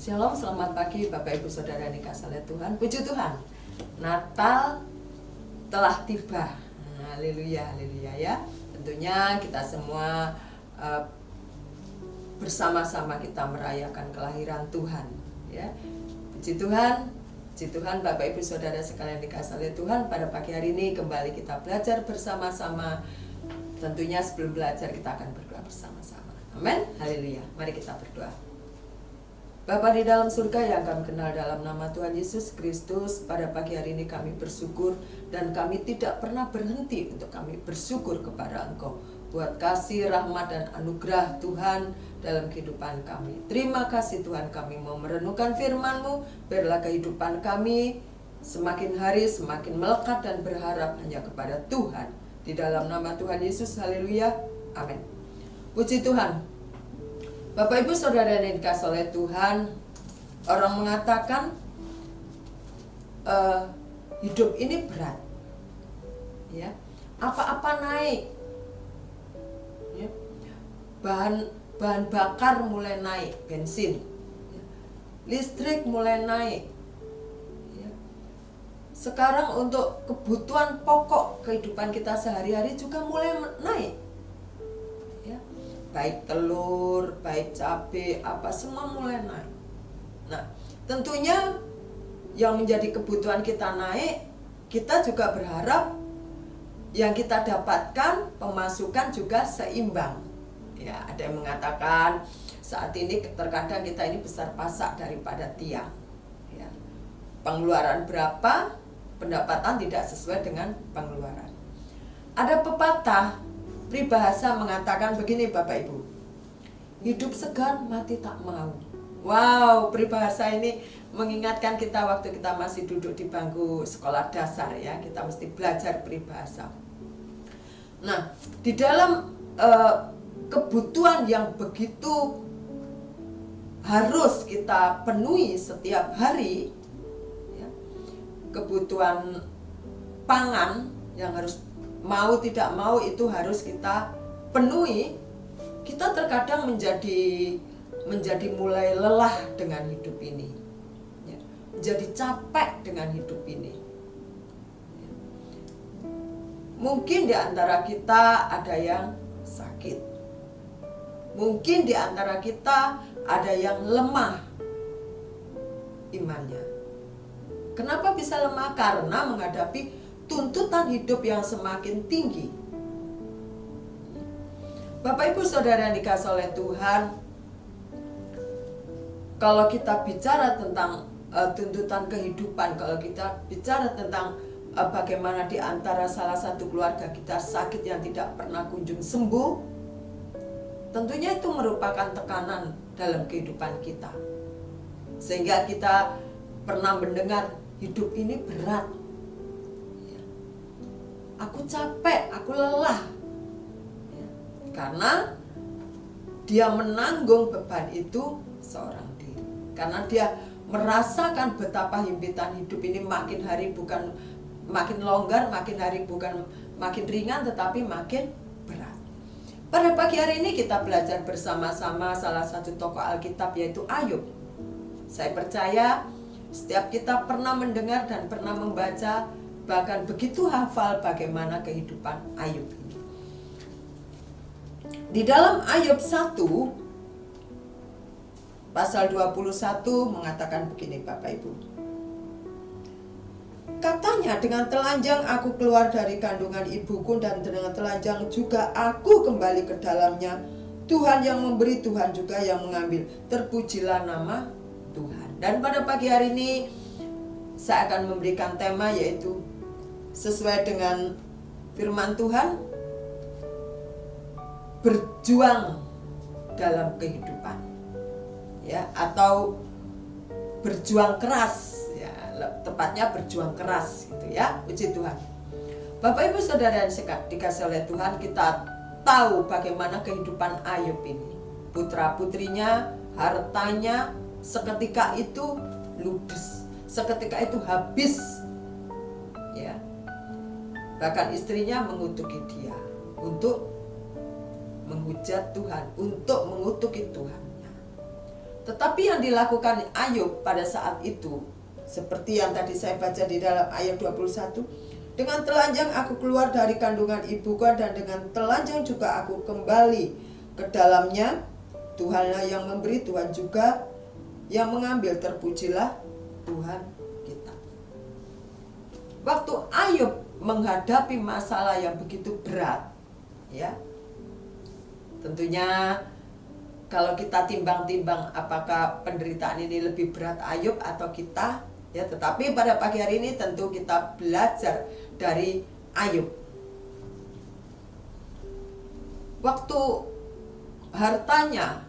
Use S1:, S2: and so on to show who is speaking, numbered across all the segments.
S1: Shalom, selamat pagi Bapak Ibu Saudara yang dikasihi oleh Tuhan. Puji Tuhan, Natal telah tiba. Haleluya, haleluya ya. Tentunya kita semua bersama-sama kita merayakan kelahiran Tuhan ya. Puji Tuhan Bapak Ibu Saudara sekalian dikasihi oleh Tuhan. Pada pagi hari ini kembali kita belajar bersama-sama. Tentunya sebelum belajar kita akan berdoa bersama-sama. Amin, haleluya. Mari kita berdoa. Bapa di dalam surga yang kami kenal dalam nama Tuhan Yesus Kristus, pada pagi hari ini kami bersyukur dan kami tidak pernah berhenti untuk kami bersyukur kepada Engkau buat kasih, rahmat, dan anugerah Tuhan dalam kehidupan kami. Terima kasih Tuhan, kami mau merenungkan firman-Mu, biarlah kehidupan kami semakin hari semakin melekat dan berharap hanya kepada Tuhan. Di dalam nama Tuhan Yesus, haleluya, amin. Puji Tuhan. Bapak Ibu Saudara yang dikasihi oleh Tuhan, orang mengatakan hidup ini berat, ya, apa-apa naik, ya. bahan bakar mulai naik, bensin, ya. Listrik mulai naik, ya. Sekarang untuk kebutuhan pokok kehidupan kita sehari-hari juga mulai naik. Baik telur, baik cabai, apa semua mulai naik. Nah, tentunya yang menjadi kebutuhan kita naik, kita juga berharap yang kita dapatkan pemasukan juga seimbang. Ya, ada yang mengatakan saat ini terkadang kita ini besar pasak daripada tiang. Ya. Pengeluaran berapa, pendapatan tidak sesuai dengan pengeluaran. Ada pepatah peribahasa mengatakan begini Bapak Ibu, hidup segan mati tak mau. Wow, peribahasa ini mengingatkan kita waktu kita masih duduk di bangku sekolah dasar ya, kita mesti belajar peribahasa. Nah, di dalam kebutuhan yang begitu harus kita penuhi setiap hari ya, kebutuhan pangan yang harus mau tidak mau itu harus kita penuhi, kita terkadang menjadi mulai lelah dengan hidup ini, ya, menjadi capek dengan hidup ini. Ya. Mungkin di antara kita ada yang sakit, mungkin di antara kita ada yang lemah imannya. Kenapa bisa lemah? Karena menghadapi tuntutan hidup yang semakin tinggi. Bapak Ibu Saudara yang dikasihi oleh Tuhan, kalau kita bicara tentang tuntutan kehidupan, kalau kita bicara tentang bagaimana di antara salah satu keluarga kita sakit yang tidak pernah kunjung sembuh, tentunya itu merupakan tekanan dalam kehidupan kita. Sehingga kita pernah mendengar hidup ini berat. Aku capek, aku lelah, ya, karena dia menanggung beban itu seorang diri. Karena dia merasakan betapa himpitan hidup ini makin hari bukan makin longgar, makin hari bukan makin ringan, tetapi makin berat. Pada pagi hari ini kita belajar bersama-sama salah satu tokoh Alkitab, yaitu Ayub. Saya percaya setiap kita pernah mendengar dan pernah membaca, bahkan begitu hafal bagaimana kehidupan Ayub ini. Di dalam Ayub 1 pasal 21 mengatakan begini Bapak Ibu. Katanya, dengan telanjang aku keluar dari kandungan ibuku, dan dengan telanjang juga aku kembali ke dalamnya. Tuhan yang memberi, Tuhan juga yang mengambil. Terpujilah nama Tuhan. Dan pada pagi hari ini saya akan memberikan tema, yaitu sesuai dengan firman Tuhan, berjuang dalam kehidupan, ya, atau berjuang keras, ya, tepatnya berjuang keras, gitu ya. Puji Tuhan. Bapak Ibu Saudara yang dikasihi oleh Tuhan, kita tahu bagaimana kehidupan Ayub ini. Putra putrinya, hartanya seketika itu ludes, seketika itu habis, ya. Bahkan istrinya mengutuki dia untuk menghujat Tuhan, untuk mengutuki Tuhannya. Tetapi yang dilakukan Ayub pada saat itu, seperti yang tadi saya baca di dalam ayat 21, dengan telanjang aku keluar dari kandungan ibuku, dan dengan telanjang juga aku kembali ke dalamnya. Tuhanlah yang memberi, Tuhan juga yang mengambil. Terpujilah Tuhan kita. Waktu Ayub menghadapi masalah yang begitu berat, ya, tentunya kalau kita timbang-timbang apakah penderitaan ini lebih berat Ayub atau kita, ya, tetapi pada pagi hari ini tentu kita belajar dari Ayub. Waktu hartanya,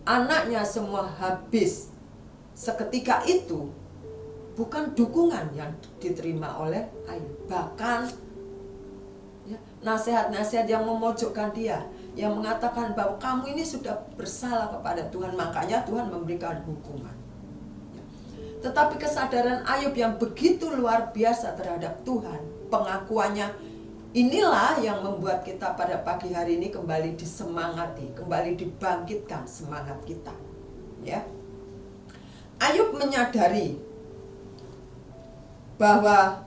S1: anaknya semua habis seketika itu, bukan dukungan yang diterima oleh Ayub, bahkan ya, nasihat-nasihat yang memojokkan dia, yang mengatakan bahwa kamu ini sudah bersalah kepada Tuhan, makanya Tuhan memberikan hukuman. Tetapi kesadaran Ayub yang begitu luar biasa terhadap Tuhan, pengakuannya, inilah yang membuat kita pada pagi hari ini kembali disemangati, kembali dibangkitkan semangat kita. Ya, Ayub menyadari bahwa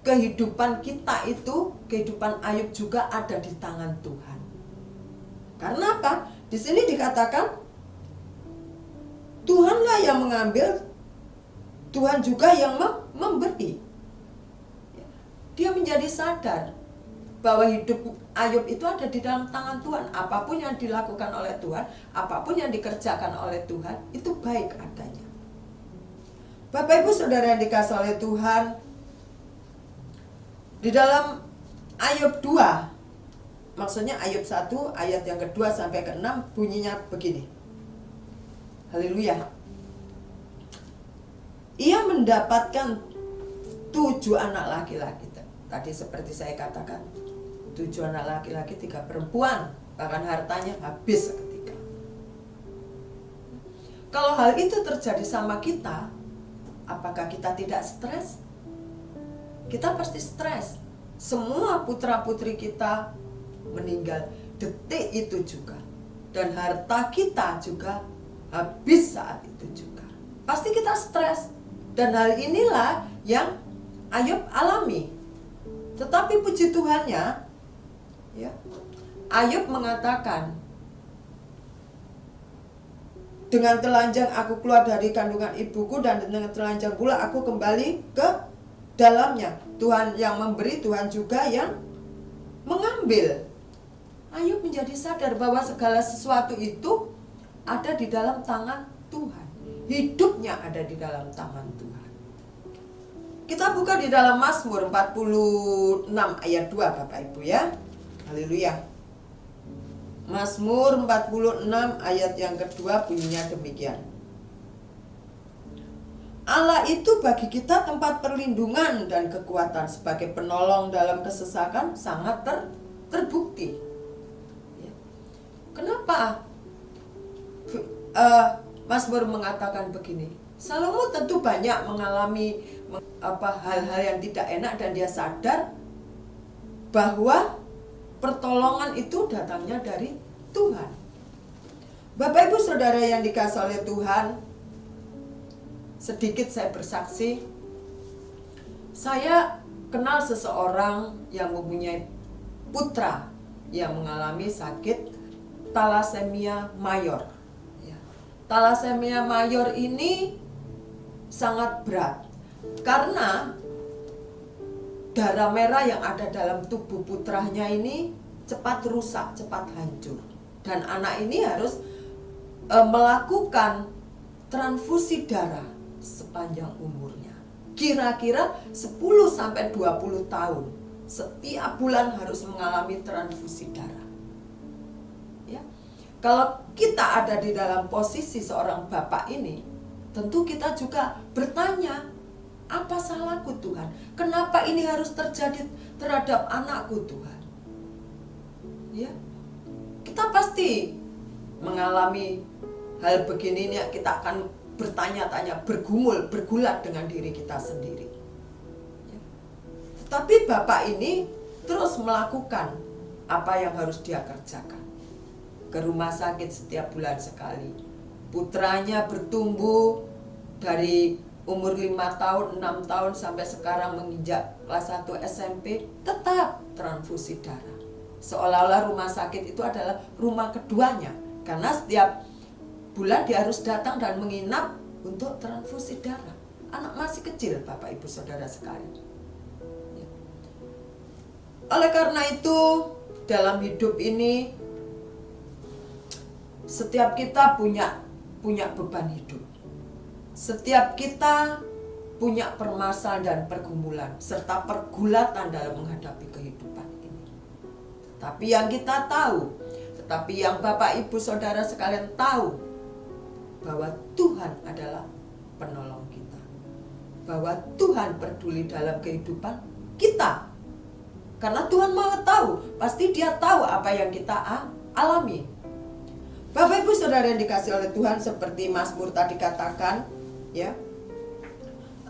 S1: kehidupan kita itu, kehidupan Ayub juga ada di tangan Tuhan. Karena apa? Di sini dikatakan Tuhanlah yang mengambil, Tuhan juga yang memberi. Dia menjadi sadar bahwa hidup Ayub itu ada di dalam tangan Tuhan. Apapun yang dilakukan oleh Tuhan, apapun yang dikerjakan oleh Tuhan, itu baik adanya. Bapak Ibu Saudara yang dikasihi oleh Tuhan, di dalam Ayub 2, maksudnya Ayub 1 ayat yang kedua sampai ke-6 bunyinya begini. Haleluya. Ia mendapatkan 7 anak laki-laki. Tadi seperti saya katakan, 7 anak laki-laki, 3 perempuan. Bahkan hartanya habis seketika. Kalau hal itu terjadi sama kita, apakah kita tidak stres? Kita pasti stres. Semua putra-putri kita meninggal detik itu juga, dan harta kita juga habis saat itu juga. Pasti kita stres, dan hal inilah yang Ayub alami. Tetapi puji Tuhannya, ya, Ayub mengatakan, dengan telanjang aku keluar dari kandungan ibuku, dan dengan telanjang pula aku kembali ke dalamnya. Tuhan yang memberi, Tuhan juga yang mengambil. Ayub menjadi sadar bahwa segala sesuatu itu ada di dalam tangan Tuhan. Hidupnya ada di dalam tangan Tuhan. Kita buka di dalam Mazmur 46 ayat 2 Bapak Ibu ya. Haleluya. Mazmur 46 ayat yang kedua bunyinya demikian. Allah itu bagi kita tempat perlindungan dan kekuatan, sebagai penolong dalam kesesakan sangat terbukti. Ya. Kenapa Mazmur mengatakan begini? Salomo tentu banyak mengalami hal-hal yang tidak enak, dan dia sadar bahwa pertolongan itu datangnya dari Tuhan. Bapak Ibu Saudara yang dikasihi oleh Tuhan, sedikit saya bersaksi, saya kenal seseorang yang mempunyai putra yang mengalami sakit talasemia mayor. Talasemia mayor ini sangat berat karena darah merah yang ada dalam tubuh putranya ini cepat rusak, cepat hancur, dan anak ini harus melakukan transfusi darah sepanjang umurnya. Kira-kira 10-20 tahun setiap bulan harus mengalami transfusi darah. Ya. Kalau kita ada di dalam posisi seorang bapak ini, tentu kita juga bertanya, apa salahku Tuhan? Kenapa ini harus terjadi terhadap anakku Tuhan? Ya. Kita pasti mengalami hal begini, kita akan bertanya-tanya, bergulat dengan diri kita sendiri. Ya. Tetapi bapak ini terus melakukan apa yang harus dia kerjakan. ke rumah sakit setiap bulan sekali. Putranya bertumbuh dari umur 5 tahun, 6 tahun sampai sekarang menginjak kelas 1 SMP, tetap transfusi darah. Seolah-olah rumah sakit itu adalah rumah keduanya, karena setiap bulan dia harus datang dan menginap untuk transfusi darah. Anak masih kecil, Bapak Ibu Saudara sekalian. Oleh karena itu, dalam hidup ini setiap kita punya beban hidup. Setiap kita punya permasalahan dan pergumulan serta pergulatan dalam menghadapi kehidupan ini. Tetapi yang kita tahu, tetapi yang Bapak Ibu Saudara sekalian tahu, bahwa Tuhan adalah penolong kita. Bahwa Tuhan peduli dalam kehidupan kita. Karena Tuhan Maha tahu, pasti Dia tahu apa yang kita alami. Bapak Ibu Saudara yang dikasihi oleh Tuhan, seperti Mazmur tadi katakan, ya,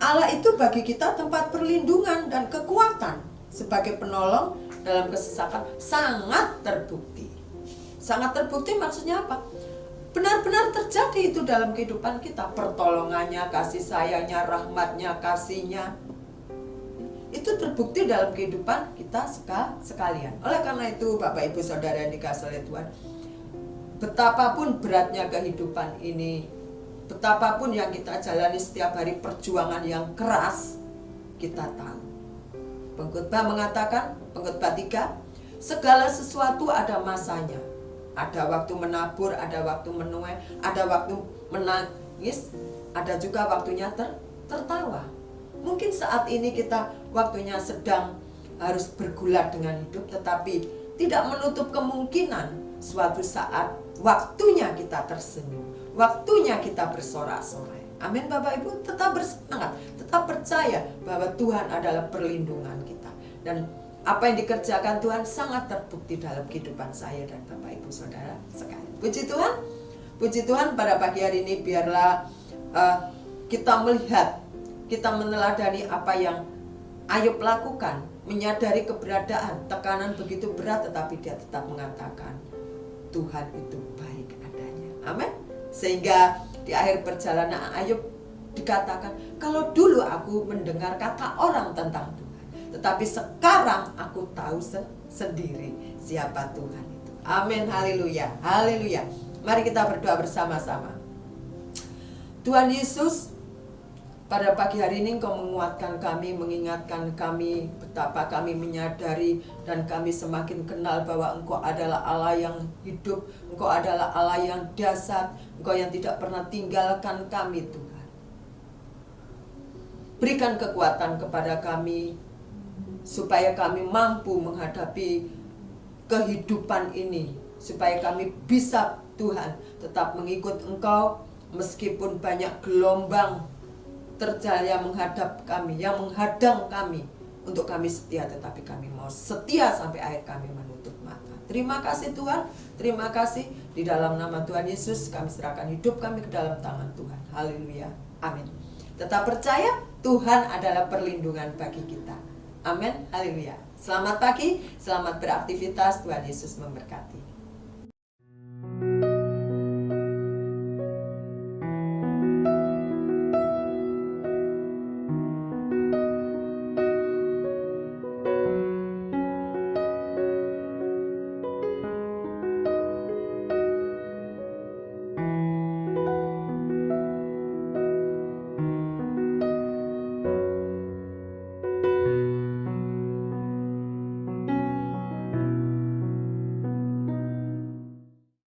S1: Allah itu bagi kita tempat perlindungan dan kekuatan. Sebagai penolong dalam kesesakan sangat terbukti. Sangat terbukti maksudnya apa? Benar-benar terjadi itu dalam kehidupan kita. Pertolongannya, kasih sayangnya, rahmatnya, kasihnya, itu terbukti dalam kehidupan kita sekalian. Oleh karena itu, Bapak Ibu Saudara yang dikasihi oleh Tuhan, betapapun beratnya kehidupan ini, betapapun yang kita jalani setiap hari perjuangan yang keras, kita tahu. Pengkhotbah mengatakan, Pengkhotbah 3, segala sesuatu ada masanya. Ada waktu menabur, ada waktu menuai, ada waktu menangis, ada juga waktunya tertawa. Mungkin saat ini kita waktunya sedang harus bergulat dengan hidup, tetapi tidak menutup kemungkinan suatu saat waktunya kita tersenyum, waktunya kita bersorak-sorai. Amin Bapak Ibu, tetap bersemangat, tetap percaya bahwa Tuhan adalah perlindungan kita. Dan apa yang dikerjakan Tuhan sangat terbukti dalam kehidupan saya dan Bapak Ibu Saudara sekalian. Puji Tuhan, puji Tuhan, pada pagi hari ini biarlah kita melihat, kita meneladani apa yang Ayub lakukan, menyadari keberadaan, tekanan begitu berat, tetapi dia tetap mengatakan Tuhan itu baik adanya. Amin. Sehingga di akhir perjalanan Ayub dikatakan, kalau dulu aku mendengar kata orang tentang Tuhan, tetapi sekarang aku tahu sendiri siapa Tuhan itu. Amin, haleluya, haleluya. Mari kita berdoa bersama-sama. Tuhan Yesus, pada pagi hari ini Engkau menguatkan kami, mengingatkan kami betapa kami menyadari dan kami semakin kenal bahwa Engkau adalah Allah yang hidup, Engkau adalah Allah yang dahsyat, Engkau yang tidak pernah tinggalkan kami Tuhan. Berikan kekuatan kepada kami supaya kami mampu menghadapi kehidupan ini, supaya kami bisa Tuhan tetap mengikut Engkau meskipun banyak gelombang terjaya menghadap kami, yang menghadang kami. Untuk kami setia, tetapi kami mau setia sampai akhir kami menutup mata. Terima kasih Tuhan, terima kasih. Di dalam nama Tuhan Yesus kami serahkan hidup kami ke dalam tangan Tuhan. Haleluya, amin. Tetap percaya Tuhan adalah perlindungan bagi kita. Amin, haleluya. Selamat pagi, selamat beraktivitas, Tuhan Yesus memberkati.